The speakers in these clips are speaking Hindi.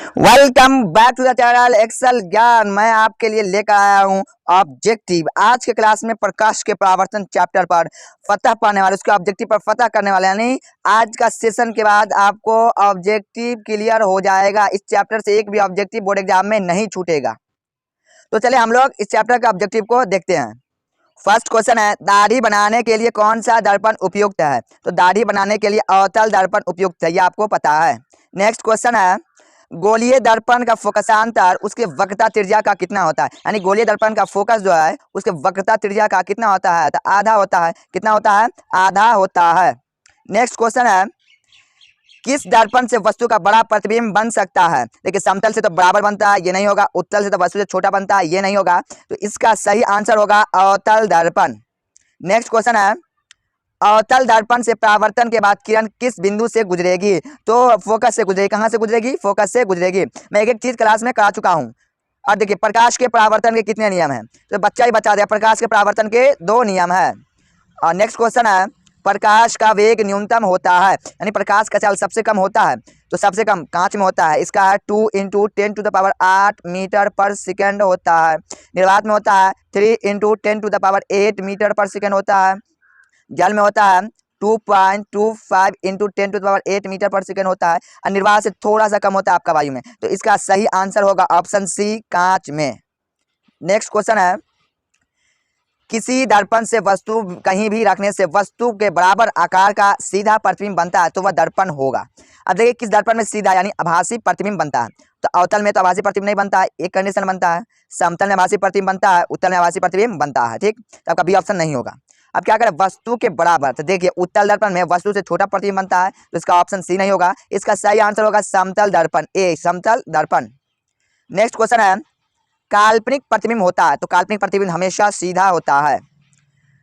Welcome back to the channel excel Gyan. मैं आपके लिए लेकर आया हूं ऑब्जेक्टिव। आज के क्लास में प्रकाश के परावर्तन चैप्टर पर फतह पाने वाले, उसके ऑब्जेक्टिव पर फतह करने वाले, यानी आज का सेशन के बाद आपको ऑब्जेक्टिव क्लियर हो जाएगा। इस चैप्टर से एक भी ऑब्जेक्टिव बोर्ड एग्जाम में नहीं छूटेगा। तो चलिए हम लोग इस चैप्टर के ऑब्जेक्टिव को देखते हैं। फर्स्ट क्वेश्चन है, दाढ़ी बनाने के लिए कौन सा दर्पण उपयुक्त है? तो दाढ़ी बनाने के लिए अवतल दर्पण उपयुक्त है, ये आपको पता है। नेक्स्ट क्वेश्चन है, गोलीय दर्पण का फोकसांतर उसके वक्रता त्रिज्या का कितना होता है? यानी गोलीय दर्पण का फोकस जो है उसके वक्रता त्रिज्या का कितना होता है? तो आधा होता है। कितना होता है? आधा होता है। नेक्स्ट क्वेश्चन है, किस दर्पण से वस्तु का बड़ा प्रतिबिंब बन सकता है? देखिए, समतल से तो बराबर बनता है, ये नहीं होगा। उत्तल से तो वस्तु से छोटा बनता है, ये नहीं होगा। तो इसका सही आंसर होगा अवतल दर्पण। नेक्स्ट क्वेश्चन है, अवतल दर्पण से परावर्तन के बाद किरण किस बिंदु से गुजरेगी? तो फोकस से गुजरेगी। कहाँ से गुजरेगी? फोकस से गुजरेगी। मैं एक एक चीज क्लास में करा चुका हूँ। और देखिए, प्रकाश के परावर्तन के कितने नियम हैं? तो बच्चा ही बता दिया, प्रकाश के परावर्तन के 2 नियम है। और नेक्स्ट क्वेश्चन है, प्रकाश का वेग न्यूनतम होता है, यानी प्रकाश का चाल सबसे कम होता है। तो सबसे कम कांच में होता है, इसका है 2 × 10⁸ मीटर पर सेकेंड होता है। निर्वात में होता है 3 × 10⁸ मीटर पर सेकेंड होता है। जल में होता है 2.25 × 10⁸ मीटर पर सेकेंड होता है। और निर्वात से थोड़ा सा कम होता है आपका वायु में। तो इसका सही आंसर होगा ऑप्शन सी, कांच में। नेक्स्ट क्वेश्चन है, किसी दर्पण से वस्तु कहीं भी रखने से वस्तु के बराबर आकार का सीधा प्रतिबिंब बनता है, तो वह दर्पण होगा। अब देखिए, किस दर्पण में सीधा यानी आभासी प्रतिबिंब बनता है? तो अवतल में तो आभासी प्रतिबिंब नहीं बनता है, एक कंडीशन बनता है। समतल में आभासी प्रतिबिंब बनता है, उत्तल में आभासी प्रतिबिंब बनता है। ठीक, तो आपका बी ऑप्शन नहीं होगा। अब क्या करें, वस्तु के बराबर। तो देखिए, उत्तल दर्पण में वस्तु से छोटा प्रतिबिंब बनता है, तो इसका ऑप्शन सी नहीं होगा। इसका सही आंसर होगा समतल दर्पण, ए, समतल दर्पण। नेक्स्ट क्वेश्चन है, काल्पनिक प्रतिबिंब होता है, तो काल्पनिक प्रतिबिंब हमेशा सीधा होता है।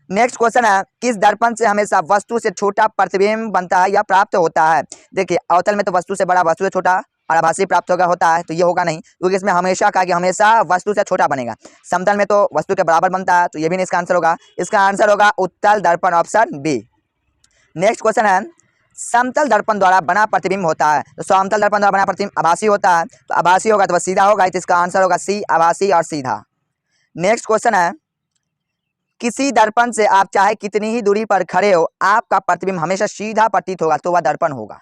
नेक्स्ट क्वेश्चन है, किस दर्पण से हमेशा वस्तु से छोटा प्रतिबिंब बनता है या प्राप्त होता है? देखिए, अवतल में तो वस्तु से बड़ा, वस्तु से छोटा और आभासी प्राप्त होता है, तो ये होगा नहीं, क्योंकि इसमें हमेशा कहा कि हमेशा वस्तु से छोटा बनेगा। समतल में तो वस्तु के बराबर बनता है, तो ये भी नहीं इसका आंसर होगा। इसका आंसर होगा उत्तल दर्पण, ऑप्शन बी। नेक्स्ट क्वेश्चन है, समतल दर्पण द्वारा बना प्रतिबिंब होता है, तो समतल दर्पण द्वारा बना प्रतिबिंब आभासी होता है, तो आभासी होगा तो वह सीधा होगा, तो इसका आंसर होगा सी, आभासी और सीधा। नेक्स्ट क्वेश्चन है, किसी दर्पण से आप चाहे कितनी ही दूरी पर खड़े हो, आपका प्रतिबिंब हमेशा सीधा प्रतीत होगा, तो वह दर्पण होगा।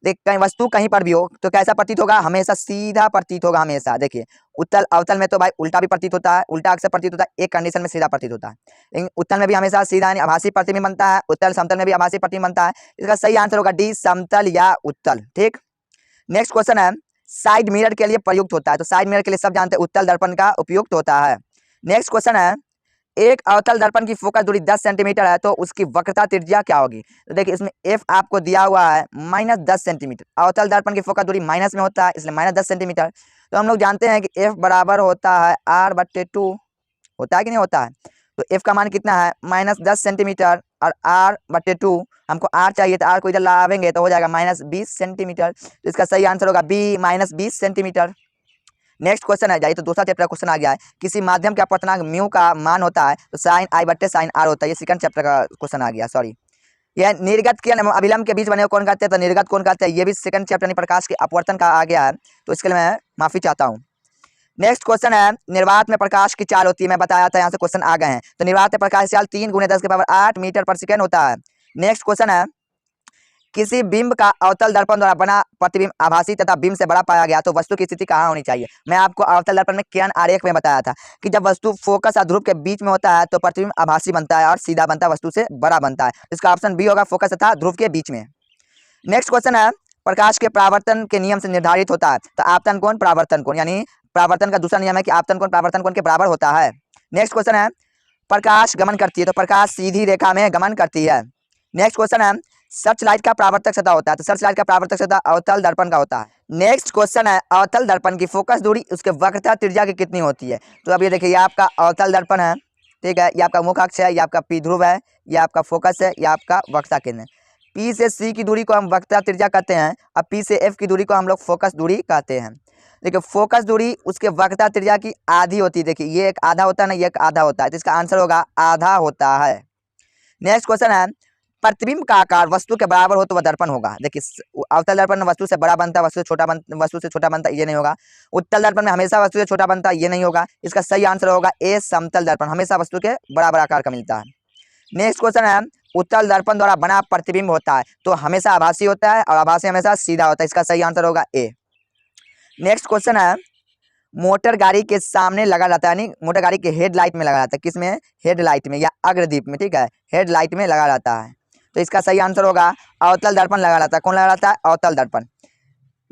देख, कहीं वस्तु कहीं पर भी हो तो कैसा प्रतीत होगा? हमेशा सीधा प्रतीत होगा, हमेशा। देखिए, उत्तल अवतल में तो भाई उल्टा भी प्रतीत होता है, उल्टा अक्सर प्रतीत होता है, एक कंडीशन में सीधा प्रतीत होता है। लेकिन उत्तल में भी हमेशा सीधा यानी आभासी प्रतिबिंब बनता है, उत्तल समतल में भी आभासी प्रतिबिंब बनता है। इसका सही आंसर होगा डी, समतल या उत्तल। ठीक, नेक्स्ट क्वेश्चन है, साइड मिरर के लिए प्रयुक्त होता है, तो साइड मिरर के लिए सब जानते हैं उत्तल दर्पण का उपयुक्त होता है। नेक्स्ट क्वेश्चन है, एक अवतल दर्पण की फोकस दूरी 10 सेंटीमीटर है, तो उसकी वक्रता त्रिज्या क्या होगी? तो देखिए, इसमें एफ आपको दिया हुआ है -10 सेंटीमीटर। अवतल दर्पण की फोकस दूरी माइनस में होता है, इसलिए -10 सेंटीमीटर। तो हम लोग जानते हैं कि एफ बराबर होता है r/2, होता है कि नहीं होता है? तो एफ का मान कितना है? -10 सेंटीमीटर, और r/2 हमको r चाहिए, तो r को इधर लावेंगे तो हो जाएगा -20 सेंटीमीटर। तो इसका सही आंसर होगा बी, -20 सेंटीमीटर। नेक्स्ट क्वेश्चन है, जाइए तो दूसरा चैप्टर का क्वेश्चन आ गया है, किसी माध्यम के अपवर्तनांक म्यू का मान होता है, तो sin i/sin r होता है। ये सेकंड चैप्टर का क्वेश्चन आ गया, सॉरी। यह निर्गत के अभिलंब के बीच बने कौन कहते हैं? तो निर्गत कौन कहते हैं? ये भी सेकंड चैप्टर यानी प्रकाश के अपवर्तन का आ गया है, तो इसके लिए मैं माफी चाहता हूँ। नेक्स्ट क्वेश्चन है, निर्वात में प्रकाश की चाल होती है, मैं बताया था, यहाँ से क्वेश्चन आ गए हैं। तो निर्वात में प्रकाश की चाल 3 × 10⁸ मीटर पर सेकेंड होता है। नेक्स्ट क्वेश्चन है, किसी बिंब का अवतल दर्पण द्वारा बना प्रतिबिंब आभासी तथा बिंब से बड़ा पाया गया, तो वस्तु की स्थिति कहाँ होनी चाहिए? मैं आपको अवतल दर्पण में किरण आरेख में बताया था कि जब वस्तु फोकस और ध्रुव के बीच में होता है तो प्रतिबिंब आभासी बनता है और सीधा बनता है, वस्तु से बड़ा बनता है। इसका ऑप्शन बी होगा, फोकस तथा ध्रुव के बीच में। नेक्स्ट क्वेश्चन है, प्रकाश के परावर्तन के नियम से निर्धारित होता है, तो आपतन कोण परावर्तन कोण, यानी परावर्तन का दूसरा नियम है कि आपतन कोण परावर्तन कोण के बराबर होता है। नेक्स्ट क्वेश्चन है, प्रकाश गमन करती है, तो प्रकाश सीधी रेखा में गमन करती है। नेक्स्ट क्वेश्चन है, सर्च लाइट का परावर्तक सतह होता है, तो सर्च लाइट का परावर्तक सतह अवतल दर्पण का होता है। नेक्स्ट क्वेश्चन है, अवतल दर्पण की फोकस दूरी उसके वक्रता त्रिज्या की कितनी होती है? तो अब ये देखिए, ये आपका अवतल दर्पण है, ठीक है, ये आपका मुख्य अक्ष है, ये आपका पी ध्रुव है, ये आपका फोकस है, ये आपका वक्रता केंद्र है। पी से सी की दूरी को हम वक्रता त्रिज्या कहते हैं, और पी से एफ की दूरी को हम लोग फोकस दूरी कहते हैं। देखिए, फोकस दूरी उसके वक्रता त्रिज्या की आधी होती है। देखिए, ये एक आधा होता है ना, ये एक आधा होता है, तो इसका आंसर होगा आधा होता है। नेक्स्ट क्वेश्चन है, प्रतिबिंब का आकार वस्तु के बराबर हो तो वह दर्पण होगा। देखिए अवतल दर्पण में वस्तु से बड़ा बनता है, वस्तु से छोटा बनता है, ये नहीं होगा। उत्तल दर्पण में हमेशा वस्तु से छोटा बनता है, ये नहीं होगा। इसका सही आंसर होगा ए समतल दर्पण, हमेशा वस्तु के बराबर आकार का मिलता है। नेक्स्ट क्वेश्चन है उत्तल दर्पण द्वारा बना प्रतिबिंब होता है तो हमेशा आभासी होता है और आभासी हमेशा सीधा होता है, इसका सही आंसर होगा ए। नेक्स्ट क्वेश्चन है मोटर गाड़ी के सामने लगा रहता है, यानी मोटर गाड़ी के हेडलाइट में लगा रहता है, किसमें, हेडलाइट में या अग्रदीप में, ठीक है, हेडलाइट में लगा रहता है, तो इसका सही आंसर होगा अवतल दर्पण लगा रहता है। कौन लगा रहता है, अवतल दर्पण।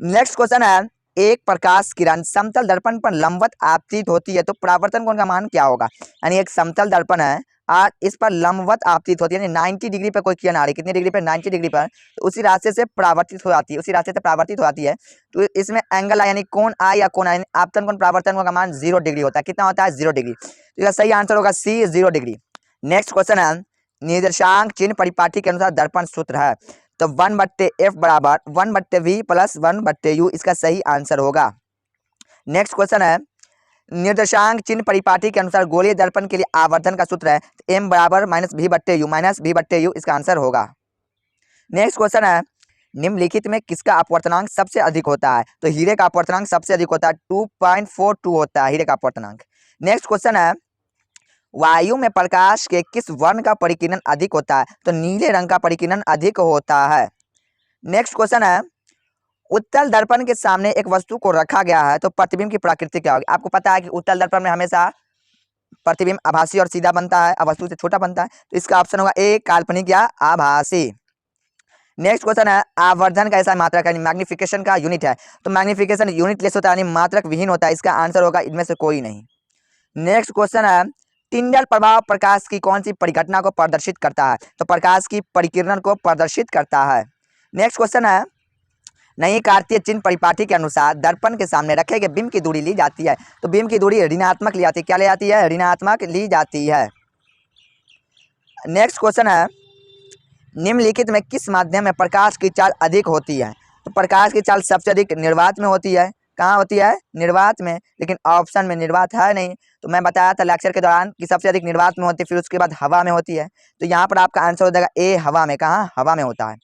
नेक्स्ट क्वेश्चन है एक प्रकाश किरण समतल दर्पण पर लंबवत आपतित होती है तो परावर्तन कोण का मान क्या होगा। यानी एक समतल दर्पण है और इस पर लंबवत आपतित होती है, यानी 90 डिग्री पर कोई किरण आ रही, कितनी डिग्री पर, 90 डिग्री पर, तो उसी रास्ते से परावर्तित हो जाती है, उसी रास्ते से परावर्तित हो जाती है। तो इसमें एंगल यानी कोण आई या कोण आई, आपतन कोण परावर्तन कोण का मान 0 डिग्री होता है। कितना होता है, 0 डिग्री। तो इसका सही आंसर होगा सी, 0 डिग्री। नेक्स्ट क्वेश्चन है निर्देशांक चिन्ह परिपाटी के अनुसार दर्पण सूत्र है तो 1/f बराबर 1/v प्लस 1/u, इसका सही आंसर होगा। नेक्स्ट क्वेश्चन है निर्देशांक चिन्ह परिपाटी के अनुसार गोलीय दर्पण के लिए आवर्धन का सूत्र है m बराबर -v/u, इसका आंसर होगा। नेक्स्ट क्वेश्चन है निम्नलिखित में किसका अपवर्तनांक सबसे अधिक होता है तो हीरे का अपवर्तनांक सबसे अधिक होता है, 2.42 होता है हीरे का अपवर्तनांक। नेक्स्ट क्वेश्चन है वायु में प्रकाश के किस वर्ण का परिकिरण अधिक होता है तो नीले रंग का परिकिरण अधिक होता है। नेक्स्ट क्वेश्चन है उत्तल दर्पण के सामने एक वस्तु को रखा गया है तो प्रतिबिंब की प्रकृति क्या होगी। आपको पता है कि उत्तल दर्पण में हमेशा प्रतिबिंब आभासी और सीधा बनता है और वस्तु से छोटा बनता है, तो इसका ऑप्शन होगा ए काल्पनिक या आभासी। नेक्स्ट क्वेश्चन है आवर्धन का ऐसा मात्रक है, मैग्निफिकेशन का यूनिट है तो मैग्निफिकेशन यूनिट लेस होता है, यानी मात्रक विहीन होता है, इसका आंसर होगा इनमें से कोई नहीं। नेक्स्ट क्वेश्चन है टिंडल प्रभाव प्रकाश की कौन सी परिघटना को प्रदर्शित करता है तो प्रकाश की परिकिरण को प्रदर्शित करता है। नेक्स्ट क्वेश्चन है नई कार्तीय चिन्ह परिपाटी के अनुसार दर्पण के सामने रखे गए बिंब की दूरी ली जाती है तो बिंब की दूरी ऋणात्मक ली जाती है, क्या ली जाती है, ऋणात्मक ली जाती है। नेक्स्ट क्वेश्चन है निम्नलिखित में किस माध्यम में प्रकाश की चाल अधिक होती है तो प्रकाश की चाल सबसे अधिक निर्वात में होती है। कहाँ होती है, निर्वात में, लेकिन ऑप्शन में निर्वात है नहीं, तो मैं बताया था लेक्चर के दौरान कि सबसे अधिक निर्वात में होती है, फिर उसके बाद हवा में होती है, तो यहाँ पर आपका आंसर हो जाएगा ए हवा में। कहाँ, हवा में होता है।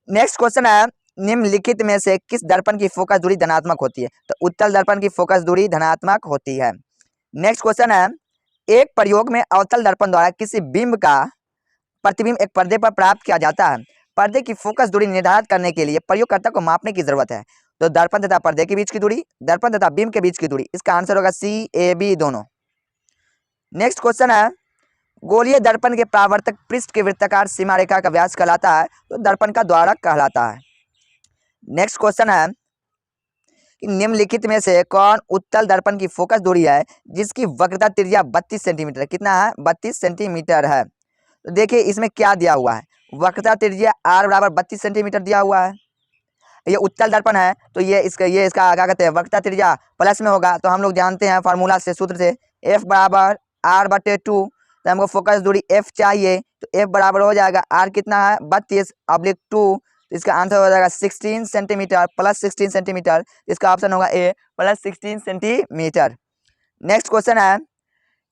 नेक्स्ट क्वेश्चन है निम्नलिखित में से किस दर्पण की फोकस दूरी धनात्मक होती है तो उत्तल दर्पण की फोकस दूरी धनात्मक होती है। नेक्स्ट क्वेश्चन है एक प्रयोग में अवतल दर्पण द्वारा किसी बिंब का प्रतिबिंब एक पर्दे पर प्राप्त किया जाता है, पर्दे की फोकस दूरी निर्धारित करने के लिए प्रयोगकर्ता को मापने की जरूरत है तो दर्पण तथा पर्दे के बीच की दूरी, दर्पण तथा बिंब के बीच की दूरी, इसका आंसर होगा सी ए बी दोनों। नेक्स्ट क्वेश्चन है गोलीय दर्पण के परावर्तक पृष्ठ के वृत्ताकार सीमा रेखा का व्यास कहलाता है तो दर्पण का द्वारक कहलाता है। नेक्स्ट क्वेश्चन है कि निम्नलिखित में से कौन उत्तल दर्पण की फोकस दूरी है जिसकी वक्रता त्रिज्या 32 सेंटीमीटर, कितना है, 32 सेंटीमीटर है। तो देखिए इसमें क्या दिया हुआ है, वक्रता त्रिज्या r बराबर 32 सेंटीमीटर दिया हुआ है, ये उत्तल दर्पण है तो ये इसका क्या कहते हैं, वक्रता त्रिज्या प्लस में होगा, तो हम लोग जानते हैं फार्मूला से, सूत्र से, f बराबर r/2, तो हमको फोकस दूरी f चाहिए तो f बराबर हो जाएगा r कितना है, 32/2, तो इसका आंसर हो जाएगा 16 सेंटीमीटर प्लस 16 सेंटीमीटर, इसका ऑप्शन होगा ए प्लस 16 सेंटीमीटर। नेक्स्ट क्वेश्चन है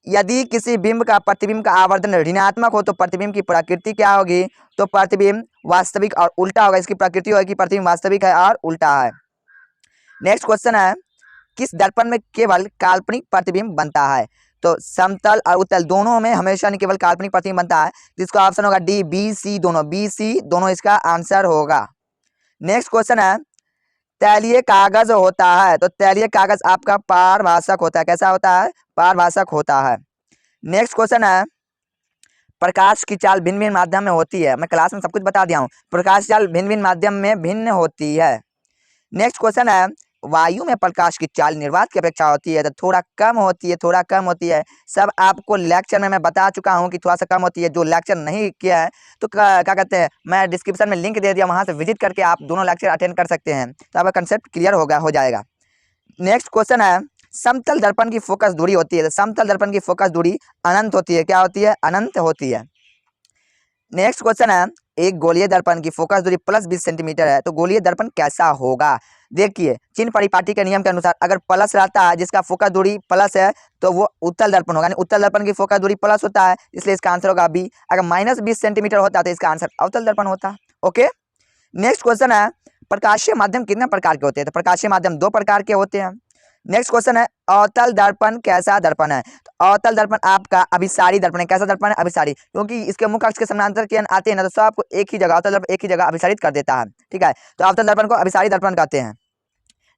यदि किसी बिंब का प्रतिबिंब का आवर्धन ऋणात्मक हो तो प्रतिबिंब की प्रकृति क्या होगी तो प्रतिबिंब वास्तविक और उल्टा होगा, इसकी प्रकृति होगी प्रतिबिंब वास्तविक है और उल्टा है। नेक्स्ट क्वेश्चन है किस दर्पण में केवल काल्पनिक प्रतिबिंब बनता है तो समतल और उत्तल दोनों में हमेशा नहीं केवल काल्पनिक प्रतिबिंब बनता है, जिसका ऑप्शन होगा डी बी सी दोनों इसका आंसर होगा। नेक्स्ट क्वेश्चन है तैलीय कागज होता है तो तैलीय कागज आपका पारभाषक होता है, कैसा होता है, पारभाषक होता है। नेक्स्ट क्वेश्चन है प्रकाश की चाल भिन्न भिन्न माध्यम में होती है, मैं क्लास में सब कुछ बता दिया हूँ, प्रकाश चाल भिन्न भिन्न माध्यम में भिन्न होती है। नेक्स्ट क्वेश्चन है वायु में प्रकाश की चाल निर्वात की अपेक्षा होती है तो थोड़ा कम होती है, सब आपको लेक्चर में मैं बता चुका हूँ कि थोड़ा सा कम होती है। जो लेक्चर नहीं किया है तो क्या कहते हैं, मैं डिस्क्रिप्शन में लिंक दे दिया, वहाँ से विजिट करके आप दोनों लेक्चर अटेंड कर सकते हैं, तो आपका कंसेप्ट क्लियर हो जाएगा। नेक्स्ट क्वेश्चन है समतल दर्पण की फोकस दूरी होती है तो समतल दर्पण की फोकस दूरी अनंत होती है, क्या होती है, अनंत होती है। नेक्स्ट क्वेश्चन है, एक गोलीय दर्पण की फोकस दूरी प्लस 20 सेंटीमीटर है तो गोलीय दर्पण कैसा होगा। देखिए चिन्ह परिपाटी के नियम के अनुसार अगर प्लस रहता है जिसका फोकस दूरी प्लस है तो वो उत्तल दर्पण होगा, यानी उत्तल दर्पण की फोकस दूरी प्लस होता है, इसलिए इसका आंसर होगा बी। अगर माइनस 20 सेंटीमीटर होता है तो इसका आंसर अवतल दर्पण होता। ओके, नेक्स्ट क्वेश्चन है, प्रकाशीय माध्यम कितने प्रकार के होते हैं। तो प्रकाशीय माध्यम 2 प्रकार के होते हैं। नेक्स्ट क्वेश्चन है, अवतल दर्पण कैसा दर्पण है। तो अवतल दर्पण आपका अभिसारी दर्पण है। कैसा दर्पण है, अभिसारी, क्योंकि इसके मुख्य अक्ष के समानांतर किरण आते हैं ना तो सबको एक ही जगह, अवतल दर्पण एक ही जगह अभिसारित कर देता है। ठीक है, तो अवतल दर्पण को अभिसारी दर्पण कहते हैं।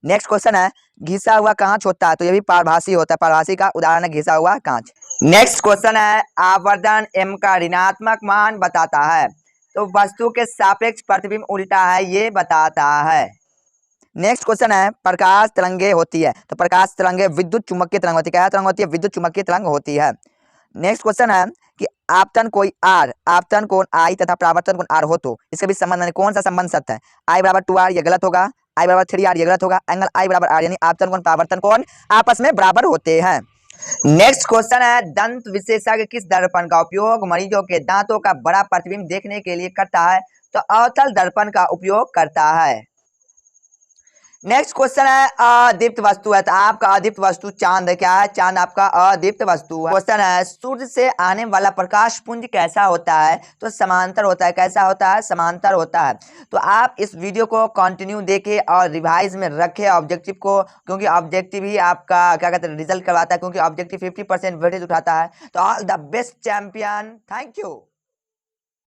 नेक्स्ट क्वेश्चन है, घिसा हुआ कांच होता है तो ये भी पारभासी होता है। पारभासी का उदाहरण है घिसा हुआ कांच। नेक्स्ट क्वेश्चन है, आवर्धन m का ऋणात्मक मान बताता है तो वस्तु के सापेक्ष प्रतिबिंब उल्टा है ये बताता है। नेक्स्ट क्वेश्चन है, प्रकाश तरंगे होती है तो प्रकाश तरंगे विद्युत चुम्बकीय तरंग होती है। क्या तरंग होती है, विद्युत चुम्बकीय तरंग होती है। नेक्स्ट क्वेश्चन है कि आपतन कोई r, आपतन कोण I तथा परावर्तन कोण r हो तो इसके बीच संबंध कौन सा संबंध सत्य है। I बराबर 2r ये गलत होगा, I बराबर 3r ये गलत होगा, एंगल I बराबर r यानी आपतन कोण परावर्तन कोण आपस में बराबर होते हैं। नेक्स्ट क्वेश्चन है, दंत विशेषज्ञ किस दर्पण का उपयोग मरीजों के दांतों का बड़ा प्रतिबिंब देखने के लिए करता है। तो अवतल दर्पण का उपयोग करता है। नेक्स्ट क्वेश्चन है, अदीप्त वस्तु है तो आपका अदीप्त वस्तु चांद है। क्या है, चांद आपका अदीप्त वस्तु है। क्वेश्चन है, सूर्य से आने वाला प्रकाश पुंज कैसा होता है। तो समांतर होता है। कैसा होता है, समांतर होता है। तो आप इस वीडियो को कंटिन्यू देखें और रिवाइज में रखें ऑब्जेक्टिव को, क्योंकि ऑब्जेक्टिव ही आपका क्या कहते हैं रिजल्ट करवाता है, क्योंकि ऑब्जेक्टिव 50% वेटेज उठाता है। तो all the best champion, thank you.